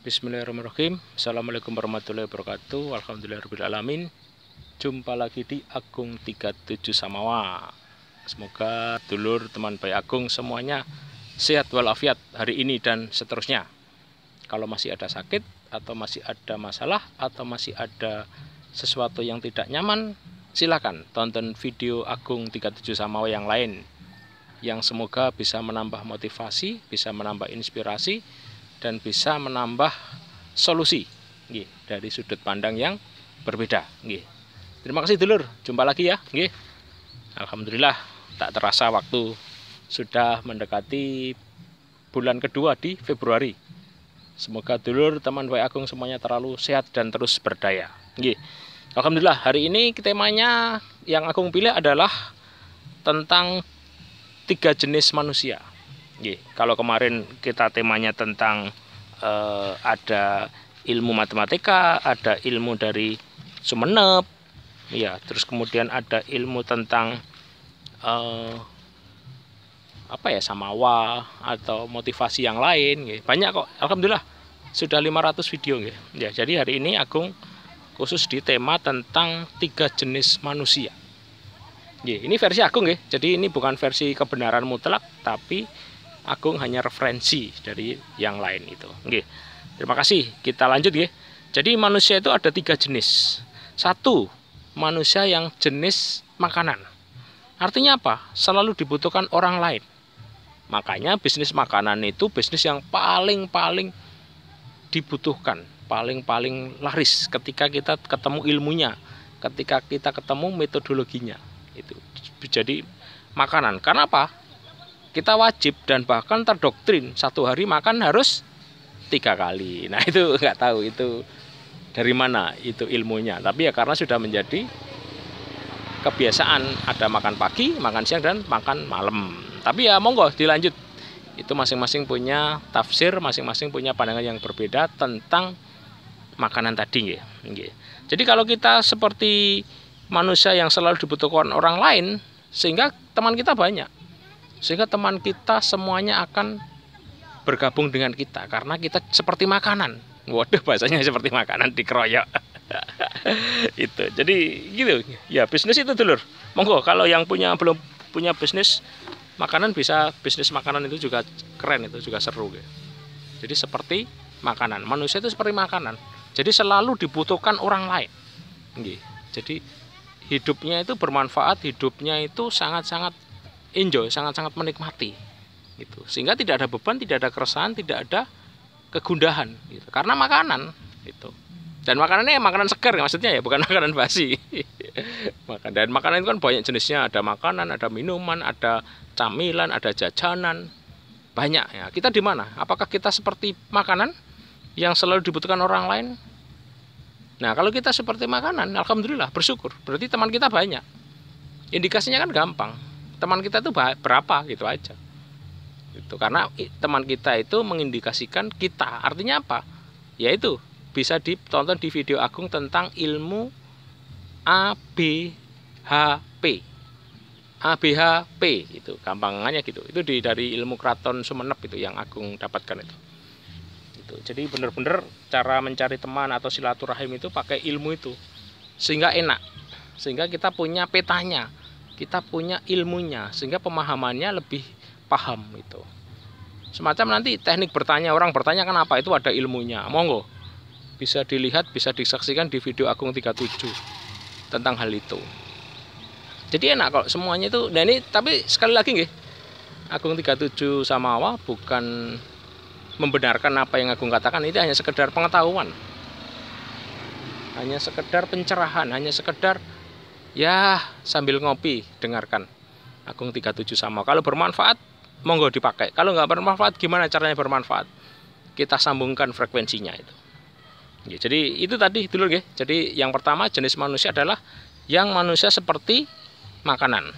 Bismillahirrahmanirrahim. Assalamualaikum warahmatullahi wabarakatuh. Alhamdulillahirrahmanirrahim. Jumpa lagi di Agung 37 Samawa. Semoga dulur teman baik Agung semuanya sehat walafiat hari ini dan seterusnya. Kalau masih ada sakit atau masih ada masalah atau masih ada sesuatu yang tidak nyaman, silakan tonton video Agung 37 Samawa yang lain, yang semoga bisa menambah motivasi, bisa menambah inspirasi, dan bisa menambah solusi dari sudut pandang yang berbeda. Terima kasih dulur, jumpa lagi ya. Alhamdulillah tak terasa waktu sudah mendekati bulan kedua di Februari. Semoga dulur teman baik Agung semuanya terlalu sehat dan terus berdaya. Alhamdulillah hari ini temanya yang Agung pilih adalah tentang 3 jenis manusia. Kalau kemarin kita temanya tentang ada ilmu matematika, ada ilmu dari Sumenep, ya, terus kemudian ada ilmu tentang Samawa atau motivasi yang lain, banyak kok. Alhamdulillah sudah 500 video, ya. Jadi hari ini Agung khusus di tema tentang 3 jenis manusia. Ini versi Agung, jadi ini bukan versi kebenaran mutlak, tapi Agung hanya referensi dari yang lain itu. Terima kasih. Kita lanjut, Jadi manusia itu ada 3 jenis. 1, manusia yang jenis makanan. Artinya apa? Selalu dibutuhkan orang lain. Makanya bisnis makanan itu bisnis yang paling dibutuhkan, paling laris ketika kita ketemu ilmunya, ketika kita ketemu metodologinya. Itu jadi makanan. Karena apa? Kita wajib dan bahkan terdoktrin 1 hari makan harus 3 kali. Nah itu nggak tahu itu dari mana itu ilmunya. Tapi ya karena sudah menjadi kebiasaan, ada makan pagi, makan siang dan makan malam. Tapi ya monggo dilanjut. Itu masing-masing punya tafsir, masing-masing punya pandangan yang berbeda tentang makanan tadi. Jadi kalau kita seperti manusia yang selalu dibutuhkan orang lain, sehingga teman kita banyak. Sehingga teman kita semuanya akan bergabung dengan kita karena kita seperti makanan. Waduh, bahasanya seperti makanan dikeroyok. Itu. Jadi gitu. Ya, bisnis itu dulur. Monggo kalau yang belum punya bisnis makanan, bisa bisnis makanan itu juga keren, itu juga seru. Jadi seperti makanan. Manusia itu seperti makanan. Jadi selalu dibutuhkan orang lain. Jadi hidupnya itu bermanfaat, hidupnya itu sangat-sangat enjoy, sangat-sangat menikmati gitu. Sehingga tidak ada beban, tidak ada keresahan, tidak ada kegundahan gitu. Karena makanan itu. Dan makanannya makanan segar maksudnya, ya bukan makanan basi. Dan makanan itu kan banyak jenisnya, ada makanan, ada minuman, ada camilan, ada jajanan. Banyak ya. Kita di mana? Apakah kita seperti makanan yang selalu dibutuhkan orang lain? Nah, kalau kita seperti makanan, alhamdulillah, bersyukur. Berarti teman kita banyak. Indikasinya kan gampang. Teman kita itu berapa gitu aja. Itu karena teman kita itu mengindikasikan kita. Artinya apa? Yaitu bisa ditonton di video Agung tentang ilmu ABHP. ABHP itu gampangannya gitu. Itu dari ilmu Keraton Sumenep itu yang Agung dapatkan itu. Jadi benar-benar cara mencari teman atau silaturahim itu pakai ilmu itu. Sehingga enak. Sehingga kita punya petanya. Kita punya ilmunya, sehingga pemahamannya lebih paham itu. Semacam nanti teknik bertanya, orang bertanya kenapa, itu ada ilmunya. Monggo bisa dilihat, bisa disaksikan di video Agung 37 tentang hal itu. Jadi enak kalau semuanya itu. Nah ini tapi sekali lagi Agung 37 Samawa bukan membenarkan apa yang Agung katakan, itu hanya sekedar pengetahuan. Hanya sekedar pencerahan, hanya sekedar ya sambil ngopi dengarkan Agung 37 Samawa. Kalau bermanfaat monggo dipakai. Kalau nggak bermanfaat gimana caranya bermanfaat? Kita sambungkan frekuensinya itu. Jadi itu tadi dulu Jadi yang pertama jenis manusia adalah yang manusia seperti makanan.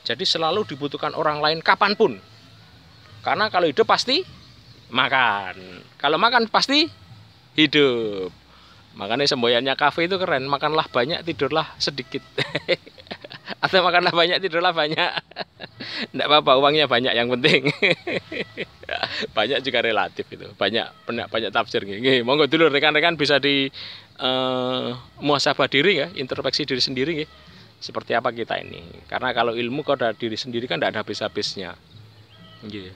Jadi selalu dibutuhkan orang lain kapanpun. Karena kalau hidup pasti makan. Kalau makan pasti hidup. Makanya semboyannya kafe itu keren, makanlah banyak, tidurlah sedikit. Atau makanlah banyak, tidurlah banyak. Enggak apa-apa, uangnya banyak yang penting. Banyak juga relatif itu. Banyak tafsir nggih. Monggo dulu rekan-rekan bisa di muhasabah diri ya, introspeksi diri sendiri nggih. Seperti apa kita ini? Karena kalau ilmu kalau ada diri sendiri kan tidak ada habis-habisnya. Nggih.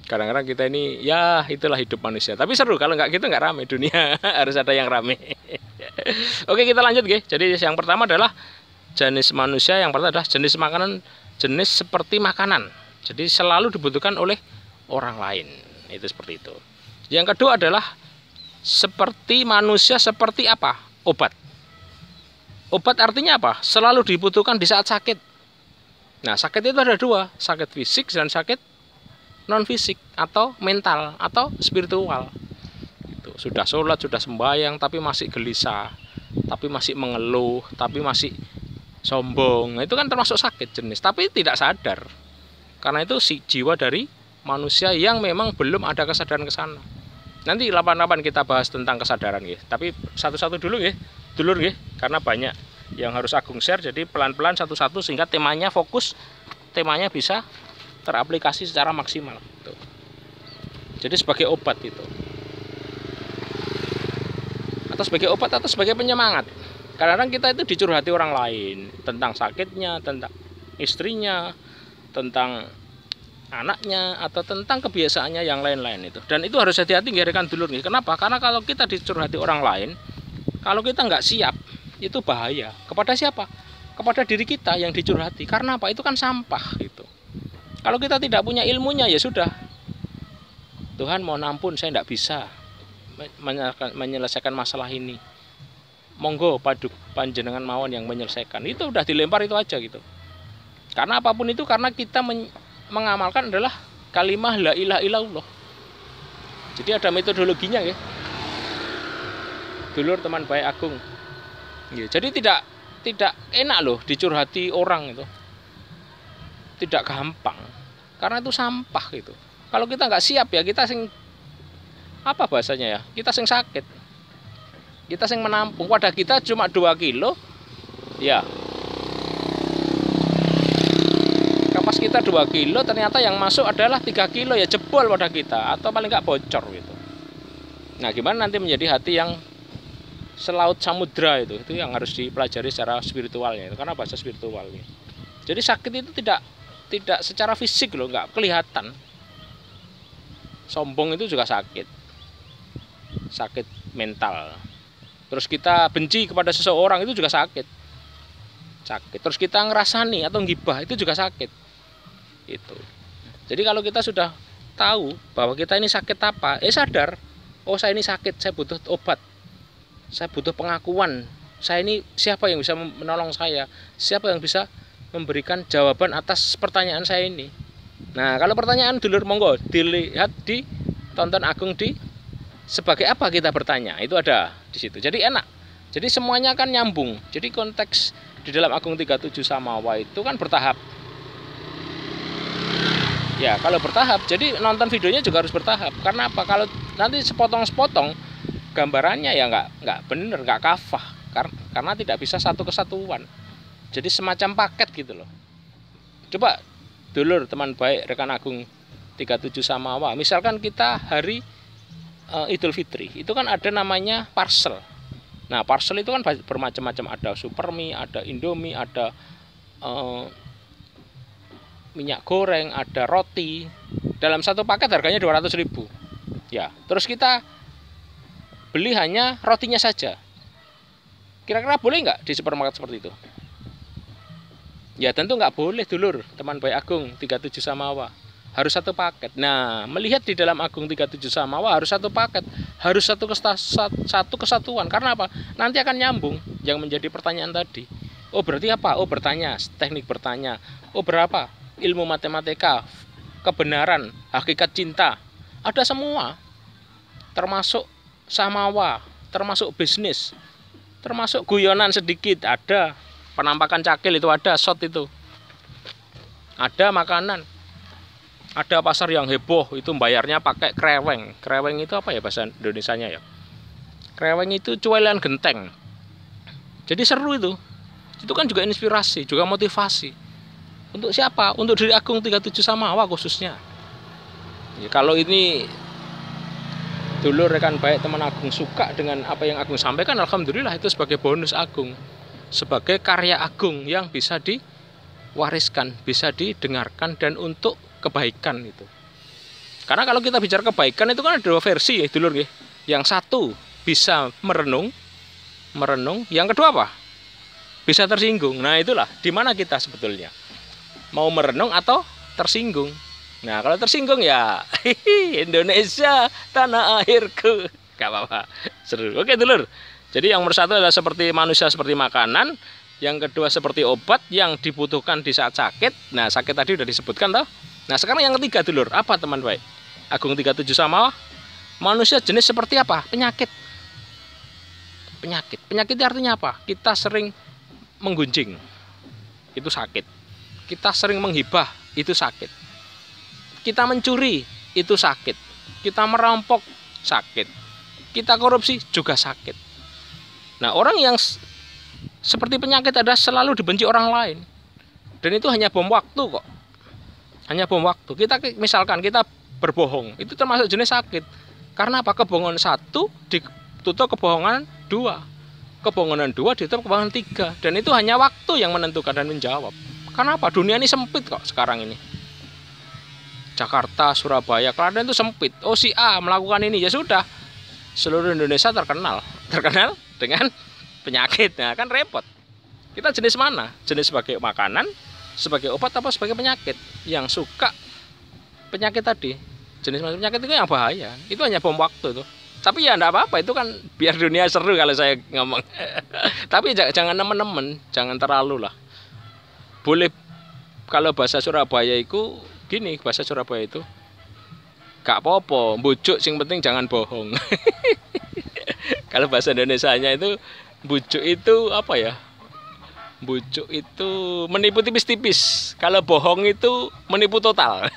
Kadang-kadang kita ini ya itulah hidup manusia. Tapi seru kalau nggak gitu nggak rame dunia. Harus ada yang rame. Oke, kita lanjut nggih. Jadi yang pertama adalah jenis manusia, yang pertama adalah jenis makanan, jenis seperti makanan. Jadi selalu dibutuhkan oleh orang lain. Itu seperti itu. Yang kedua adalah seperti manusia seperti apa? Obat. Obat artinya apa? Selalu dibutuhkan di saat sakit. Nah, sakit itu ada dua, sakit fisik dan sakit non fisik atau mental atau spiritual. Gitu. Sudah sholat, sudah sembahyang, tapi masih gelisah, tapi masih mengeluh, tapi masih sombong. Itu kan termasuk sakit jenis, tapi tidak sadar. Karena itu si jiwa dari manusia yang memang belum ada kesadaran ke sana. Nanti lapan-lapan kita bahas tentang kesadaran ya. Tapi satu-satu dulu ya, dulur ya, karena banyak yang harus Agung share. Jadi pelan-pelan satu-satu sehingga temanya fokus, temanya bisa teraplikasi secara maksimal. Tuh. Jadi sebagai obat itu, atau sebagai obat atau sebagai penyemangat. Kadang-kadang kita itu dicurhati orang lain tentang sakitnya, tentang istrinya, tentang anaknya, atau tentang kebiasaannya yang lain-lain itu. Dan itu harus hati-hati rekan dulur nih. Kenapa? Karena kalau kita dicurhati orang lain, kalau kita nggak siap, itu bahaya. Kepada siapa? Kepada diri kita yang dicurhati. Karena apa? Itu kan sampah gitu. Kalau kita tidak punya ilmunya ya sudah. Tuhan mohon ampun, saya tidak bisa menyelesaikan masalah ini. Monggo panjenengan mawon yang menyelesaikan. Itu udah dilempar itu aja gitu. Karena apapun itu, karena kita mengamalkan adalah kalimah la ilaha illallah. Jadi ada metodologinya ya. Dulur teman baik Agung. Ya, jadi tidak enak loh dicurhati orang itu. Tidak gampang. Karena itu sampah gitu. Kalau kita nggak siap ya, kita sing apa bahasanya ya? Kita sing sakit. Kita sing menampung. Wadah kita cuma 2 kilo. Ya. Kapas kita 2 kilo, ternyata yang masuk adalah 3 kilo ya, jebol wadah kita atau paling nggak bocor gitu. Nah, gimana nanti menjadi hati yang selaut samudra itu yang harus dipelajari secara spiritualnya itu, karena bahasa spiritualnya. Jadi sakit itu tidak secara fisik loh, nggak kelihatan. Sombong itu juga sakit mental. Terus kita benci kepada seseorang itu juga sakit. Terus kita ngerasani atau ngibah itu juga sakit. Itu. Jadi kalau kita sudah tahu bahwa kita ini sakit apa, sadar, oh saya ini sakit, saya butuh obat, saya butuh pengakuan, saya ini siapa yang bisa menolong saya, siapa yang bisa memberikan jawaban atas pertanyaan saya ini. Nah, kalau pertanyaan dulur monggo dilihat di tonton Agung di sebagai apa kita bertanya, itu ada di situ. Jadi enak. Jadi semuanya kan nyambung. Jadi konteks di dalam Agung 37 Samawa itu kan bertahap. Ya, kalau bertahap, jadi nonton videonya juga harus bertahap. Karena apa? Kalau nanti sepotong-sepotong gambarannya ya nggak bener, nggak kafah. Karena tidak bisa satu kesatuan. Jadi semacam paket gitu loh. Coba dulur teman baik rekan Agung 37 Samawa. Misalkan kita hari Idul Fitri, itu kan ada namanya parcel. Nah, parcel itu kan bermacam-macam, ada Supermi, ada Indomie, ada minyak goreng, ada roti. Dalam satu paket harganya 200.000. Ya, terus kita beli hanya rotinya saja. Kira-kira boleh nggak di supermarket seperti itu? Ya tentu nggak boleh dulur teman baik Agung 37 Samawa. Harus satu paket. Nah, melihat di dalam Agung 37 Samawa harus satu paket, harus satu kesatuan. Karena apa? Nanti akan nyambung yang menjadi pertanyaan tadi. Oh, berarti apa? Oh, bertanya, teknik bertanya. Oh, berapa? Ilmu matematika, kebenaran, hakikat cinta. Ada semua. Termasuk Samawa, termasuk bisnis, termasuk guyonan sedikit ada. Penampakan cakil itu ada, shot itu. Ada makanan. Ada pasar yang heboh, itu bayarnya pakai kreweng. Kreweng itu apa ya bahasa Indonesianya ya? Kreweng itu cuelan genteng. Jadi seru itu. Itu kan juga inspirasi, juga motivasi. Untuk siapa? Untuk diri Agung 37 Samawa khususnya. Ya, kalau ini dulu rekan baik teman Agung suka dengan apa yang Agung sampaikan, alhamdulillah itu sebagai bonus Agung, sebagai karya Agung yang bisa diwariskan, bisa didengarkan dan untuk kebaikan itu. Karena kalau kita bicara kebaikan itu kan ada dua versi ya dulur ya. Yang satu bisa merenung, yang kedua apa? Bisa tersinggung. Nah, itulah di mana kita sebetulnya mau merenung atau tersinggung. Nah, kalau tersinggung ya Indonesia tanah airku, gak apa-apa, seru. Oke dulur, jadi yang nomor satu adalah seperti manusia seperti makanan, yang kedua seperti obat yang dibutuhkan di saat sakit. Nah, sakit tadi udah disebutkan toh. Nah, sekarang yang ketiga dulur, apa teman baik Agung 37 Samawa? Manusia jenis seperti apa? Penyakit. Penyakit itu artinya apa? Kita sering menggunjing, itu sakit. Kita sering menghibah, itu sakit. Kita mencuri, itu sakit. Kita merampok, sakit. Kita korupsi, juga sakit. Nah, orang yang seperti penyakit adalah selalu dibenci orang lain. Dan itu hanya bom waktu kok. Hanya bom waktu. Misalkan kita berbohong, itu termasuk jenis sakit. Karena apa? Kebohongan satu ditutup kebohongan dua. Kebohongan dua ditutup kebohongan tiga. Dan itu hanya waktu yang menentukan dan menjawab. Kenapa? Dunia ini sempit kok sekarang ini. Jakarta, Surabaya, Klaten itu sempit. Oh, si A melakukan ini, ya sudah. Seluruh Indonesia terkenal dengan penyakit. Nah, kan repot. Kita jenis mana? Jenis sebagai makanan, sebagai obat, apa sebagai penyakit? Yang suka penyakit tadi. Jenis penyakit itu yang bahaya. Itu hanya bom waktu tuh. Tapi ya enggak apa-apa, itu kan biar dunia seru kalau saya ngomong. Tapi jangan nemen-nemen, jangan terlalu lah. Boleh kalau bahasa Surabaya itu gini, bahasa Surabaya itu gak apa-apa, bujuk sing penting jangan bohong. Kalau bahasa Indonesianya itu bujuk itu apa ya? Bujuk itu menipu tipis-tipis. Kalau bohong itu menipu total.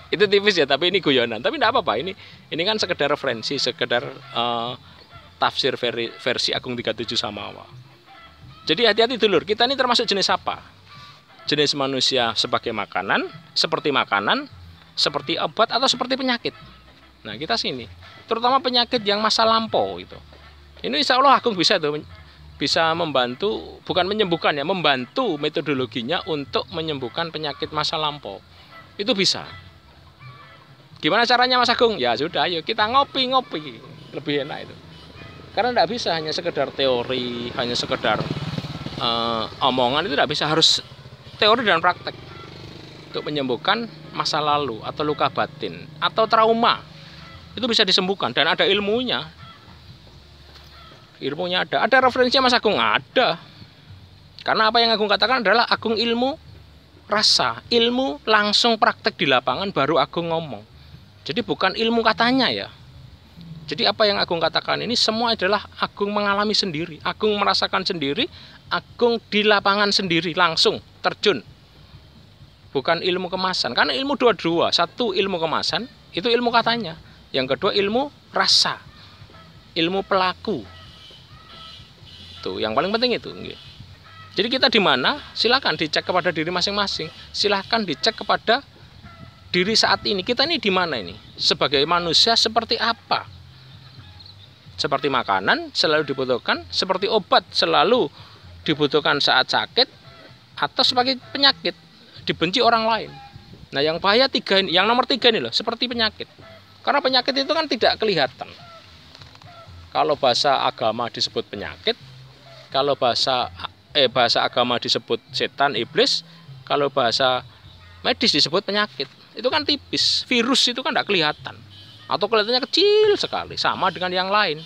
Itu tipis ya, tapi ini guyonan. Tapi enggak apa-apa, ini kan sekedar referensi, sekedar tafsir versi Agung 37 Samawa. Jadi hati-hati dulur, kita ini termasuk jenis apa? Jenis manusia sebagai makanan, seperti obat, atau seperti penyakit. Nah, kita sini, terutama penyakit yang masa lampau itu. Ini insya Allah Agung bisa membantu, bukan menyembuhkan ya, membantu metodologinya untuk menyembuhkan penyakit masa lampau. Itu bisa. Gimana caranya Mas Agung? Ya sudah, ayo kita ngopi-ngopi, lebih enak itu. Karena tidak bisa hanya sekedar teori, hanya sekedar omongan, itu tidak bisa, harus teori dan praktek untuk menyembuhkan masa lalu atau luka batin atau trauma. Itu bisa disembuhkan dan ada ilmunya. Ilmunya ada referensinya Mas Agung, ada. Karena apa yang Agung katakan adalah Agung ilmu rasa, ilmu langsung praktek di lapangan baru Agung ngomong. Jadi bukan ilmu katanya ya. Jadi apa yang Agung katakan ini semua adalah Agung mengalami sendiri, Agung merasakan sendiri, Agung di lapangan sendiri, langsung terjun. Bukan ilmu kemasan, karena ilmu dua-dua. Satu ilmu kemasan, itu ilmu katanya. Yang kedua ilmu rasa, ilmu pelaku. Tuh, yang paling penting itu. Jadi kita di mana? Silakan dicek kepada diri masing-masing. Silakan dicek kepada diri saat ini. Kita ini di mana ini? Sebagai manusia seperti apa? Seperti makanan selalu dibutuhkan, seperti obat selalu dibutuhkan saat sakit, atau sebagai penyakit dibenci orang lain. Nah, yang bahaya yang nomor tiga ini loh, seperti penyakit. Karena penyakit itu kan tidak kelihatan. Kalau bahasa agama disebut penyakit, kalau bahasa agama disebut setan, iblis, kalau bahasa medis disebut penyakit. Itu kan tipis, virus itu kan tidak kelihatan. Atau kelihatannya kecil sekali, sama dengan yang lain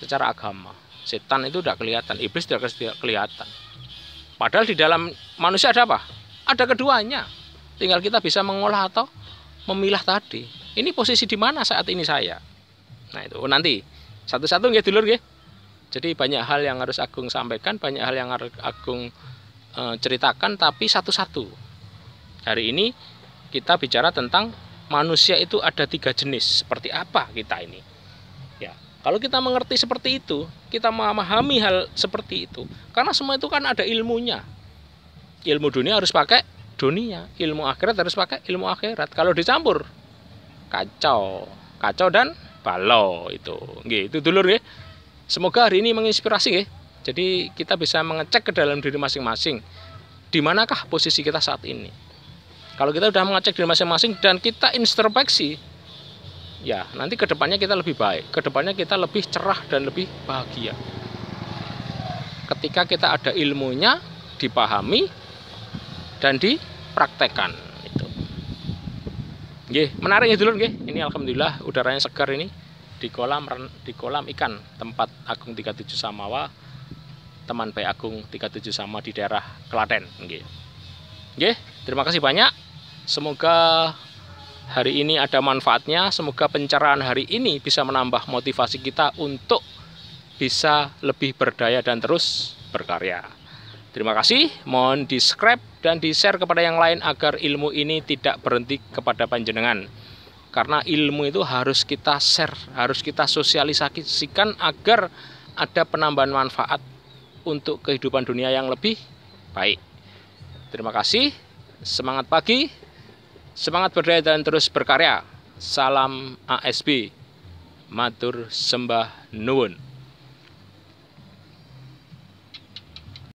secara agama. Setan itu tidak kelihatan, iblis tidak kelihatan. Padahal di dalam manusia ada apa? Ada keduanya. Tinggal kita bisa mengolah atau memilah tadi. Ini posisi di mana saat ini saya? Nah, itu nanti satu-satu nggih dulur nggih. Jadi banyak hal yang harus Agung sampaikan, banyak hal yang harus Agung ceritakan, tapi satu-satu. Hari ini kita bicara tentang manusia itu ada tiga jenis. Seperti apa kita ini? Ya, Kalau kita mengerti seperti itu, kita memahami hal seperti itu, karena semua itu kan ada ilmunya. Ilmu dunia harus pakai dunia, ilmu akhirat harus pakai ilmu akhirat. Kalau dicampur, kacau dan balau itu. Nggih, itu dulur nggih. Semoga hari ini menginspirasi nggih. Jadi kita bisa mengecek ke dalam diri masing-masing, di manakah posisi kita saat ini. Kalau kita sudah mengecek diri masing-masing dan kita introspeksi, ya nanti kedepannya kita lebih baik, kedepannya kita lebih cerah dan lebih bahagia. Ketika kita ada ilmunya, dipahami dan dipraktekkan. Itu. Nggih, menarik ya dulur nggih. Ini alhamdulillah udaranya segar ini di kolam ikan tempat Agung 37 Samawa, teman Pak Agung 37 Sama di daerah Klaten. Nggih. Nggih, terima kasih banyak. Semoga hari ini ada manfaatnya. Semoga pencerahan hari ini bisa menambah motivasi kita untuk bisa lebih berdaya dan terus berkarya. Terima kasih, mohon di-subscribe dan di-share kepada yang lain agar ilmu ini tidak berhenti kepada panjenengan. Karena ilmu itu harus kita share, harus kita sosialisasikan agar ada penambahan manfaat untuk kehidupan dunia yang lebih baik. Terima kasih, semangat pagi, semangat berdaya dan terus berkarya. Salam ASB, matur sembah nuwun.